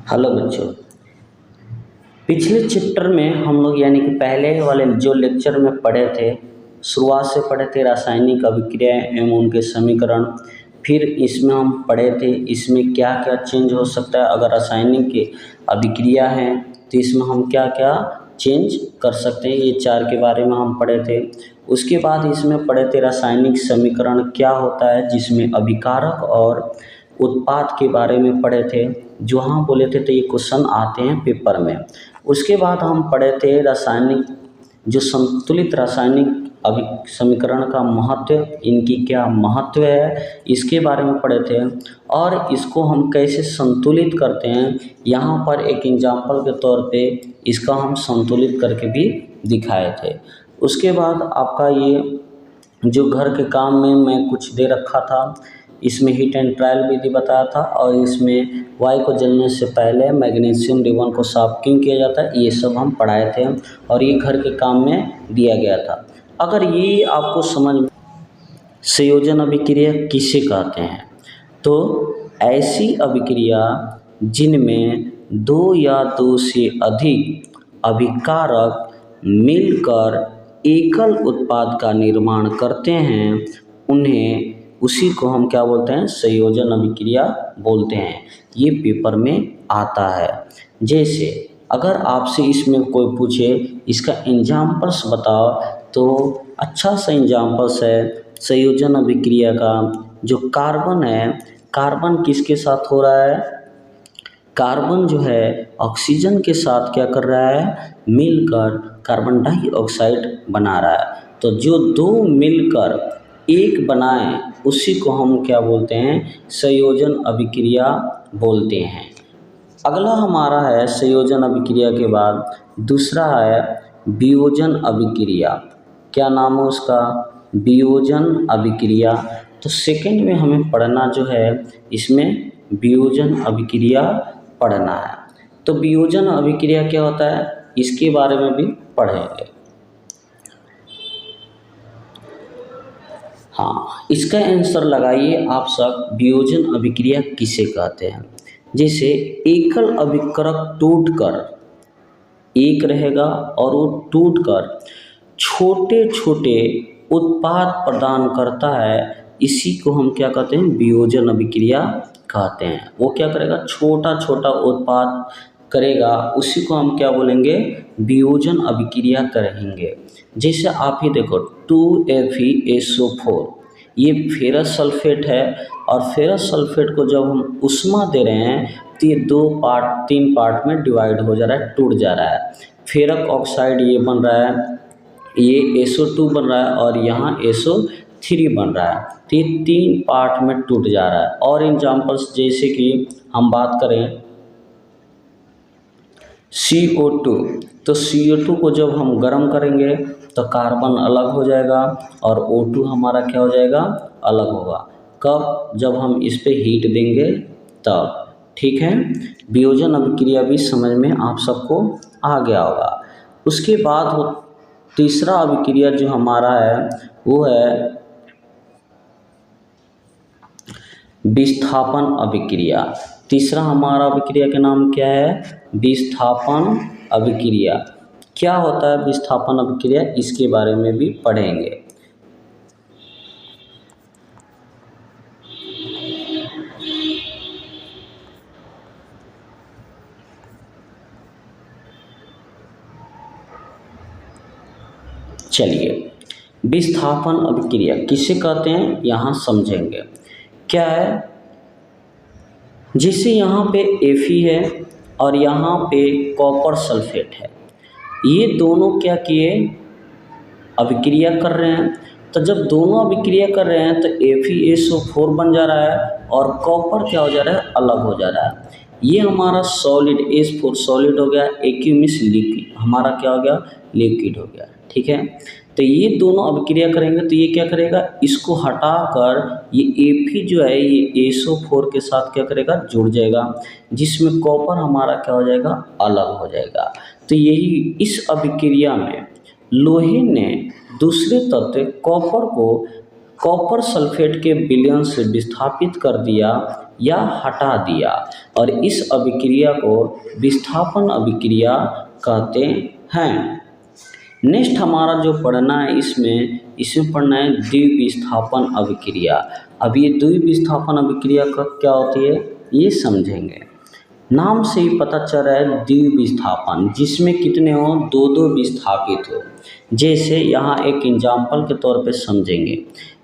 Hello बच्चों। पिछले chapter में हम लोग यानी कि पहले वाले जो लेक्चर में पढ़े थे, शुरुआत से पढ़े थे रासायनिक अभिक्रियाएं एवं उनके समीकरण। फिर इसमें हम पढ़े थे इसमें क्या क्या चेंज हो सकता है, अगर रासायनिक की अभिक्रिया है तो इसमें हम क्या क्या चेंज कर सकते हैं, ये चार के बारे में हम पढ़े थे। उसके बाद इसमें पढ़े थे रासायनिक समीकरण क्या होता है, जिसमें अभिकारक और उत्पाद के बारे में पढ़े थे, जो हाँ बोले थे तो ये क्वेश्चन आते हैं पेपर में। उसके बाद हम पढ़े थे रासायनिक जो संतुलित रासायनिक अभि समीकरण का महत्व, इनकी क्या महत्व है इसके बारे में पढ़े थे, और इसको हम कैसे संतुलित करते हैं यहाँ पर एक एग्जाम्पल के तौर पे इसका हम संतुलित करके भी दिखाए थे। उसके बाद आपका ये जो घर के काम में मैं कुछ दे रखा था, इसमें हीट एंड ट्रायल विधि बताया था, और इसमें वाई को जलने से पहले मैग्नीशियम रिबन को साफ क्यों किया जाता है, ये सब हम पढ़ाए थे और ये घर के काम में दिया गया था। अगर ये आपको समझ में संयोजन अभिक्रिया किसे कहते हैं, तो ऐसी अभिक्रिया जिनमें दो या दो से अधिक अभिकारक मिलकर एकल उत्पाद का निर्माण करते हैं, उन्हें उसी को हम क्या बोलते हैं, संयोजन अभिक्रिया बोलते हैं। ये पेपर में आता है। जैसे अगर आपसे इसमें कोई पूछे इसका एग्जाम्पल्स बताओ, तो अच्छा सा एग्जाम्पल्स है संयोजन अभिक्रिया का। जो कार्बन है, कार्बन किसके साथ हो रहा है, कार्बन जो है ऑक्सीजन के साथ क्या कर रहा है, मिलकर कार्बन डाइऑक्साइड बना रहा है। तो जो दो मिलकर एक बनाए उसी को हम क्या बोलते हैं, संयोजन अभिक्रिया बोलते हैं। अगला हमारा है संयोजन अभिक्रिया के बाद दूसरा है वियोजन अभिक्रिया। क्या नाम है उसका, वियोजन अभिक्रिया। तो सेकंड में हमें पढ़ना जो है इसमें वियोजन अभिक्रिया पढ़ना है। तो वियोजन अभिक्रिया क्या होता है इसके बारे में भी पढ़ेंगे। हाँ, इसका आंसर लगाइए आप सब, वियोजन अभिक्रिया किसे कहते हैं। जैसे एकल अभिकारक टूटकर, एक रहेगा और वो टूटकर छोटे छोटे उत्पाद प्रदान करता है, इसी को हम क्या कहते हैं, वियोजन अभिक्रिया कहते हैं। वो क्या करेगा, छोटा छोटा उत्पाद करेगा, उसी को हम क्या बोलेंगे, वियोजन अभिक्रिया करेंगे। जैसे आप ही देखो 2FeSO4, ये फेरस सल्फेट है, और फेरस सल्फेट को जब हम उष्मा दे रहे हैं तो ये तीन पार्ट में डिवाइड हो जा रहा है, टूट जा रहा है। फेरक ऑक्साइड ये बन रहा है, ये SO2 बन रहा है, और यहाँ SO3 बन रहा है। तो ये तीन पार्ट में टूट जा रहा है। और एग्जाम्पल्स जैसे कि हम बात करें CO2, तो CO2 को जब हम गर्म करेंगे तो कार्बन अलग हो जाएगा और O2 हमारा क्या हो जाएगा, अलग होगा। कब, जब हम इस पे हीट देंगे तब। ठीक है, वियोजन अभिक्रिया भी समझ में आप सबको आ गया होगा। उसके बाद वो तीसरा अभिक्रिया जो हमारा है वो है विस्थापन अभिक्रिया। तीसरा हमारा अभिक्रिया का नाम क्या है, विस्थापन अभिक्रिया। क्या होता है विस्थापन अभिक्रिया, इसके बारे में भी पढ़ेंगे। चलिए, विस्थापन अभिक्रिया किसे कहते हैं यहाँ समझेंगे। क्या है, जैसे यहाँ पे Fe है और यहाँ पे कॉपर सल्फेट है, ये दोनों क्या किए, अभिक्रिया कर रहे हैं। तो जब दोनों अभिक्रिया कर रहे हैं तो FeSO4 बन जा रहा है और कॉपर क्या हो जा रहा है, अलग हो जा रहा है। ये हमारा सॉलिड H4 सॉलिड हो गया, एक्यूमिस लिक्विड हमारा क्या हो गया, लिक्विड हो गया। ठीक है, तो ये दोनों अभिक्रिया करेंगे तो ये क्या करेगा, इसको हटाकर ये Fe जो है ये SO4 के साथ क्या करेगा, जुड़ जाएगा, जिसमें कॉपर हमारा क्या हो जाएगा, अलग हो जाएगा। तो यही इस अभिक्रिया में लोहे ने दूसरे तत्व कॉपर को कॉपर सल्फेट के विलयन से विस्थापित कर दिया या हटा दिया, और इस अभिक्रिया को विस्थापन अभिक्रिया कहते हैं। नेक्स्ट हमारा जो पढ़ना है इसमें पढ़ना है द्विविस्थापन अभिक्रिया। अब ये द्विविस्थापन अभिक्रिया क्या होती है ये समझेंगे। नाम से ही पता चल रहा है द्विविस्थापन, जिसमें कितने हो, दो दो विस्थापित हो। जैसे यहाँ एक एग्जाम्पल के तौर पे समझेंगे।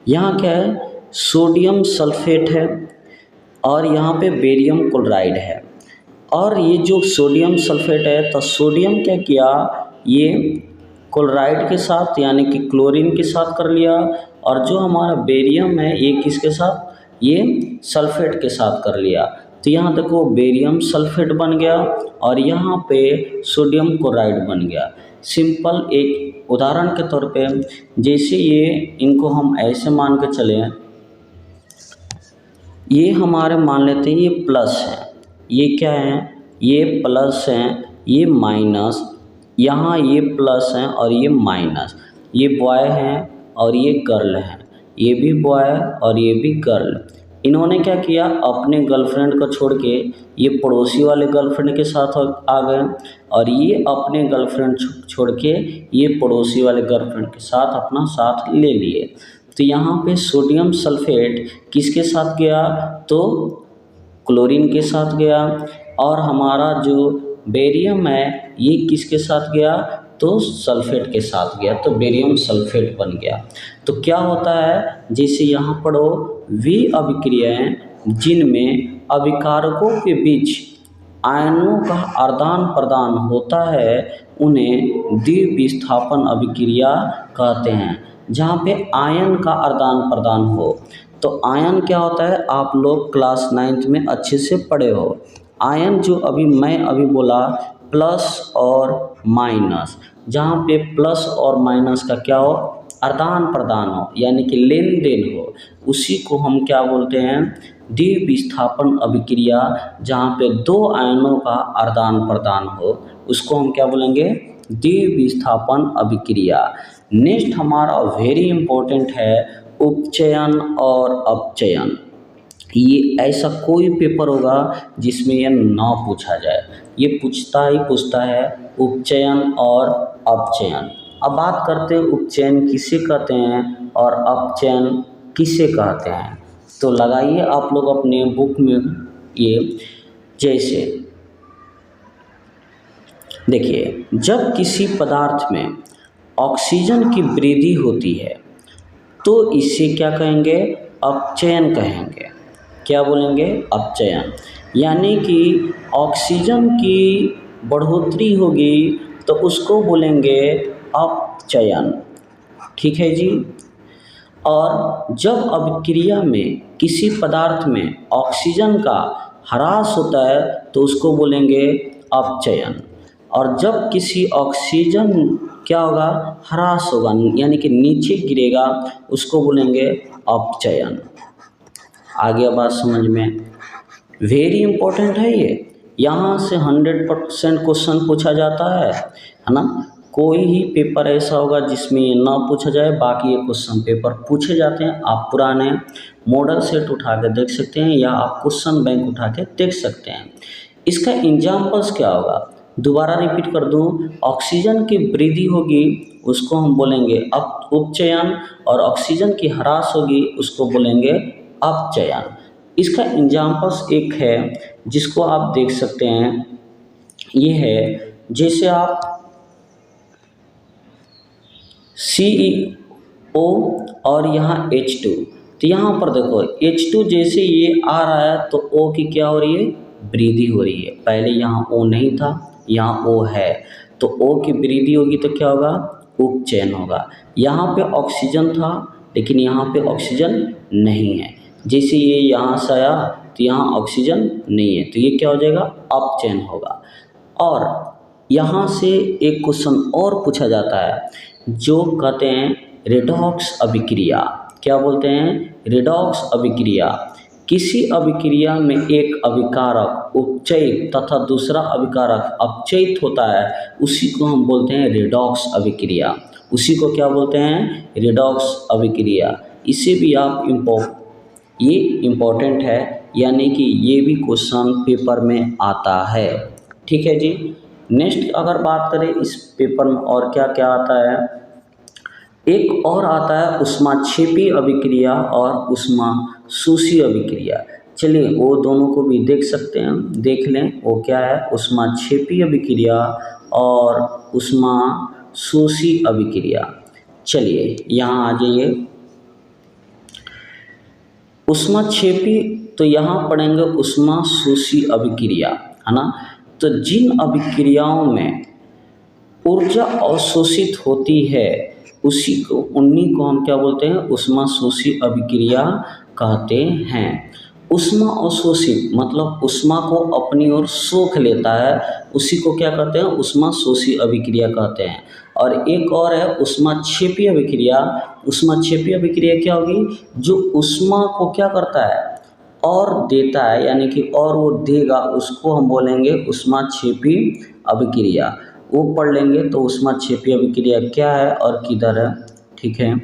यहाँ क्या है, सोडियम सल्फेट है और यहाँ पे बेरियम क्लोराइड है, और ये जो सोडियम सल्फेट है तो सोडियम क्या किया, ये क्लोराइड के साथ यानी कि क्लोरीन के साथ कर लिया, और जो हमारा बेरियम है ये किसके साथ, ये सल्फेट के साथ कर लिया। तो यहाँ देखो बेरियम सल्फेट बन गया और यहाँ पे सोडियम क्लोराइड बन गया। सिंपल एक उदाहरण के तौर पे, जैसे ये इनको हम ऐसे मान के चले, ये हमारे मान लेते हैं ये प्लस है, ये क्या है, ये प्लस है, ये माइनस, यहाँ ये प्लस है और ये माइनस, ये बॉय है और ये गर्ल है, ये भी बॉय और ये भी गर्ल। इन्होंने क्या किया, अपने गर्लफ्रेंड को छोड़ के ये पड़ोसी वाले गर्लफ्रेंड के साथ आ गए, और ये अपने गर्लफ्रेंड छोड़ के ये पड़ोसी वाले गर्लफ्रेंड के साथ अपना साथ ले लिए। तो यहाँ पे सोडियम सल्फेट किसके साथ गया, तो क्लोरीन के साथ गया, और हमारा जो बेरियम है ये किसके साथ गया, तो सल्फेट के साथ गया, तो बेरियम सल्फेट बन गया। तो क्या होता है, जैसे यहाँ पढ़ो, वे अभिक्रियाएं जिनमें अभिकारकों के बीच आयनों का आदान प्रदान होता है उन्हें द्विविस्थापन अभिक्रिया कहते हैं। जहाँ पे आयन का आदान प्रदान हो, तो आयन क्या होता है, आप लोग क्लास 9th में अच्छे से पढ़े हो। आयन जो मैं अभी बोला प्लस और माइनस, जहाँ पे प्लस और माइनस का क्या हो, आदान प्रदान हो, यानी कि लेन देन हो, उसी को हम क्या बोलते हैं, द्विविस्थापन अभिक्रिया। जहाँ पे दो आयनों का आदान प्रदान हो उसको हम क्या बोलेंगे, द्विविस्थापन अभिक्रिया। नेक्स्ट हमारा वेरी इंपॉर्टेंट है उपचयन और अपचयन। ये ऐसा कोई पेपर होगा जिसमें यह ना पूछा जाए, ये पूछता है उपचयन और अपचयन। अब बात करते हैं उपचयन किसे कहते हैं और अपचयन किसे कहते हैं। तो लगाइए आप लोग अपने बुक में ये, जैसे देखिए, जब किसी पदार्थ में ऑक्सीजन की वृद्धि होती है तो इसे क्या कहेंगे, अपचयन कहेंगे। क्या बोलेंगे, अपचयन। यानी कि ऑक्सीजन की बढ़ोतरी होगी तो उसको बोलेंगे अपचयन, ठीक है जी। और जब अभिक्रिया में किसी पदार्थ में ऑक्सीजन का ह्रास होता है तो उसको बोलेंगे अपचयन, और जब किसी ऑक्सीजन क्या होगा, ह्रास होगा यानी कि नीचे गिरेगा, उसको बोलेंगे अपचयन। आगे बात समझ में, वेरी इंपॉर्टेंट है ये, यहाँ से 100% क्वेश्चन पूछा जाता है ना। कोई ही पेपर ऐसा होगा जिसमें ये ना पूछा जाए, बाकी ये क्वेश्चन पेपर पूछे जाते हैं। आप पुराने मॉडल सेट उठा के देख सकते हैं या आप क्वेश्चन बैंक उठा के देख सकते हैं। इसका एग्जाम्पल्स क्या होगा, दोबारा रिपीट कर दूं, ऑक्सीजन की वृद्धि होगी उसको हम बोलेंगे उपचयन, और ऑक्सीजन की ह्रास होगी उसको बोलेंगे अपचयन। इसका एग्जाम्पल्स एक है जिसको आप देख सकते हैं, ये है जैसे आप CO और यहाँ H2, तो यहाँ पर देखो H2 जैसे ये आ रहा है तो O की क्या हो रही है, वृद्धि हो रही है। पहले यहाँ O नहीं था, यहाँ O है, तो O की वृद्धि होगी तो क्या होगा, उपचयन होगा। यहाँ पे ऑक्सीजन था लेकिन यहाँ पे ऑक्सीजन नहीं है, जैसे ये यहाँ से आया तो यहाँ ऑक्सीजन नहीं है, तो ये क्या हो जाएगा, अपचयन होगा। और यहाँ से एक क्वेश्चन और पूछा जाता है जो कहते हैं रेडॉक्स अभिक्रिया। क्या बोलते हैं, रेडॉक्स अभिक्रिया। किसी अभिक्रिया में एक अभिकारक उपचयित तथा दूसरा अभिकारक अपचयित होता है, उसी को हम बोलते हैं रेडॉक्स अभिक्रिया। उसी को क्या बोलते हैं, रेडॉक्स अभिक्रिया। इसे भी आप ये इम्पोर्टेंट है, यानी कि ये भी क्वेश्चन पेपर में आता है। ठीक है जी। नेक्स्ट अगर बात करें इस पेपर में और क्या क्या आता है, एक और आता है ऊष्माक्षेपी अभिक्रिया और ऊष्माशोषी अभिक्रिया। चलिए वो दोनों को भी देख सकते हैं, देख लें वो क्या है, ऊष्माक्षेपी अभिक्रिया और ऊष्माशोषी अभिक्रिया। चलिए यहाँ आ जाइए। ऊष्माक्षेपी तो यहाँ पढ़ेंगे ऊष्माशोषी अभिक्रिया, है ना। तो जिन अभिक्रियाओं में ऊर्जा अवशोषित होती है उन्हीं को हम क्या बोलते हैं, ऊष्माशोषी अभिक्रिया कहते हैं। ऊष्मा अवशोषित मतलब ऊष्मा को अपनी ओर सोख लेता है, उसी को क्या कहते हैं, ऊष्माशोषी अभिक्रिया कहते हैं। और एक और है ऊष्माक्षेपी अभिक्रिया। ऊष्माक्षेपी अभिक्रिया क्या होगी, जो ऊष्मा को क्या करता है, और देता है, यानी कि और वो देगा, उसको हम बोलेंगे ऊष्माक्षेपी अभिक्रिया। वो पढ़ लेंगे तो ऊष्माक्षेपी अभिक्रिया क्या है और किधर है। ठीक है,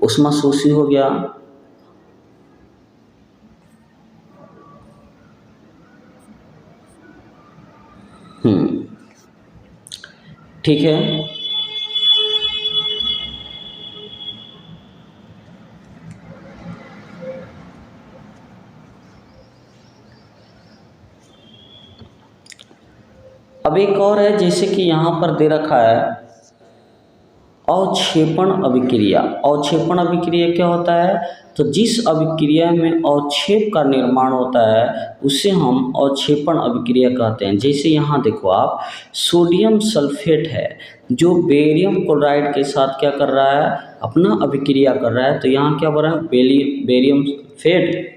ऊष्माशोषी हो गया, ठीक है। अब एक और है, जैसे कि यहाँ पर दे रखा है अवक्षेपण अभिक्रिया। अवक्षेपण अभिक्रिया क्या होता है, तो जिस अभिक्रिया में अवक्षेप का निर्माण होता है उसे हम अवक्षेपण अभिक्रिया कहते हैं। जैसे यहाँ देखो आप, सोडियम सल्फेट है जो बेरियम क्लोराइड के साथ क्या कर रहा है, अपना अभिक्रिया कर रहा है। तो यहाँ क्या बना है, बेरियम फेट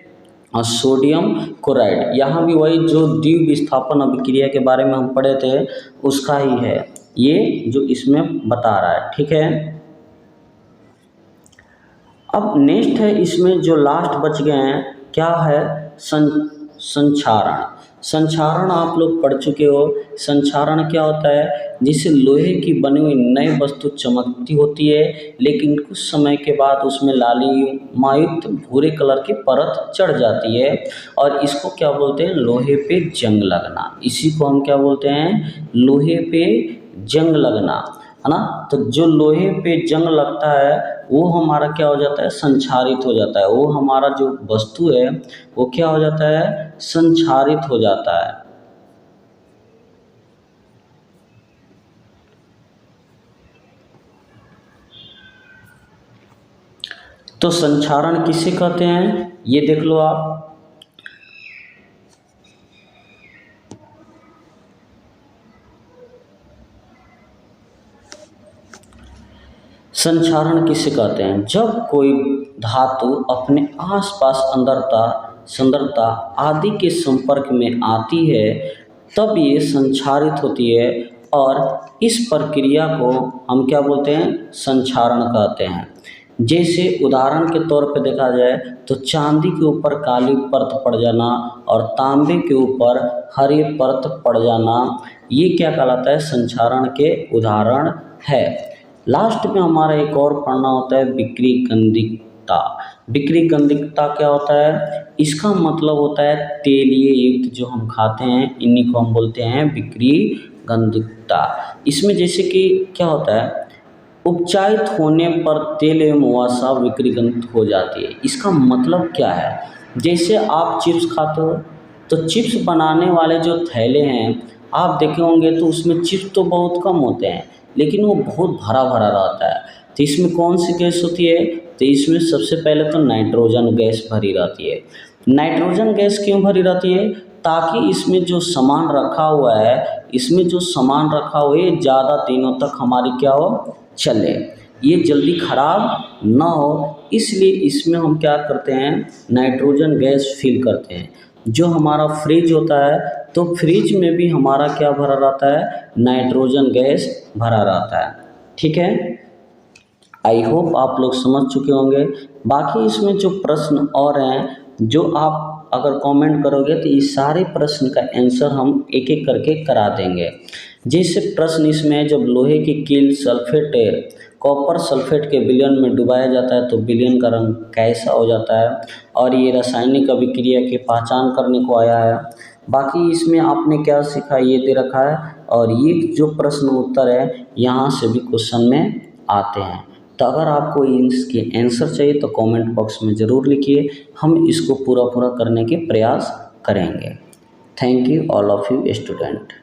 और सोडियम क्लोराइड। यहाँ भी वही जो द्वितीय विस्थापन अभिक्रिया के बारे में हम पढ़े थे उसका ही है ये जो इसमें बता रहा है। ठीक है, अब नेक्स्ट है, इसमें जो लास्ट बच गए हैं क्या है, संक्षारण। संक्षारण आप लोग पढ़ चुके हो। संक्षारण क्या होता है, जिससे लोहे की बनी हुई नई वस्तु चमकती होती है, लेकिन कुछ समय के बाद उसमें लालिमायुक्त भूरे कलर की परत चढ़ जाती है, और इसको क्या बोलते हैं, लोहे पे जंग लगना। इसी को हम क्या बोलते हैं, लोहे पे जंग लगना, है ना। तो जो लोहे पे जंग लगता है वो हमारा क्या हो जाता है, संक्षारित हो जाता है। वो हमारा जो वस्तु है वो क्या हो जाता है, संक्षारित हो जाता है। तो संक्षारण किसे कहते हैं, ये देख लो आप। संक्षारण किसे कहते हैं, जब कोई धातु अपने आसपास सांद्रता आदि के संपर्क में आती है तब ये संक्षारित होती है, और इस प्रक्रिया को हम क्या बोलते हैं, संक्षारण कहते हैं। जैसे उदाहरण के तौर पर देखा जाए तो चांदी के ऊपर काली परत पड़ जाना और तांबे के ऊपर हरी परत पड़ जाना, ये क्या कहलाता है, संक्षारण के उदाहरण है। लास्ट में हमारा एक और पढ़ना होता है विक्री गंधिकता। विक्री गंधिकता क्या होता है, इसका मतलब होता है तेलीय युक्त जो हम खाते हैं इन्हीं को हम बोलते हैं विक्री गंधिकता। इसमें जैसे कि क्या होता है, उपचारित होने पर तेल एवं वसा विक्रीगंधित हो जाती है। इसका मतलब क्या है, जैसे आप चिप्स खाते हो तो चिप्स बनाने वाले जो थैले हैं आप देखे होंगे तो उसमें चिप्स तो बहुत कम होते हैं लेकिन वो बहुत भरा भरा रहता है। तो इसमें कौन सी गैस होती है, तो इसमें सबसे पहले तो नाइट्रोजन गैस भरी रहती है। नाइट्रोजन गैस क्यों भरी रहती है, ताकि इसमें जो सामान रखा हुआ है, इसमें जो सामान रखा हुआ है ज़्यादा दिनों तक हमारी क्या हो, चले, ये जल्दी ख़राब ना हो, इसलिए इसमें हम क्या करते हैं, नाइट्रोजन गैस फिल करते हैं। जो हमारा फ्रिज होता है तो फ्रिज में भी हमारा क्या भरा रहता है, नाइट्रोजन गैस भरा रहता है। ठीक है, आई होप आप लोग समझ चुके होंगे। बाकी इसमें जो प्रश्न और हैं जो आप अगर कमेंट करोगे तो ये सारे प्रश्न का आंसर हम एक एक करके करा देंगे। जैसे प्रश्न इसमें है, जब लोहे की कील सल्फेट कॉपर सल्फेट के विलयन में डुबाया जाता है तो विलयन का रंग कैसा हो जाता है, और ये रासायनिक अभिक्रिया की पहचान करने को आया है। बाकी इसमें आपने क्या सीखा ये दे रखा है, और ये जो प्रश्न उत्तर है यहाँ से भी क्वेश्चन में आते हैं। तो अगर आपको इसके आंसर चाहिए तो कमेंट बॉक्स में ज़रूर लिखिए, हम इसको पूरा करने के प्रयास करेंगे। Thank you all of you student.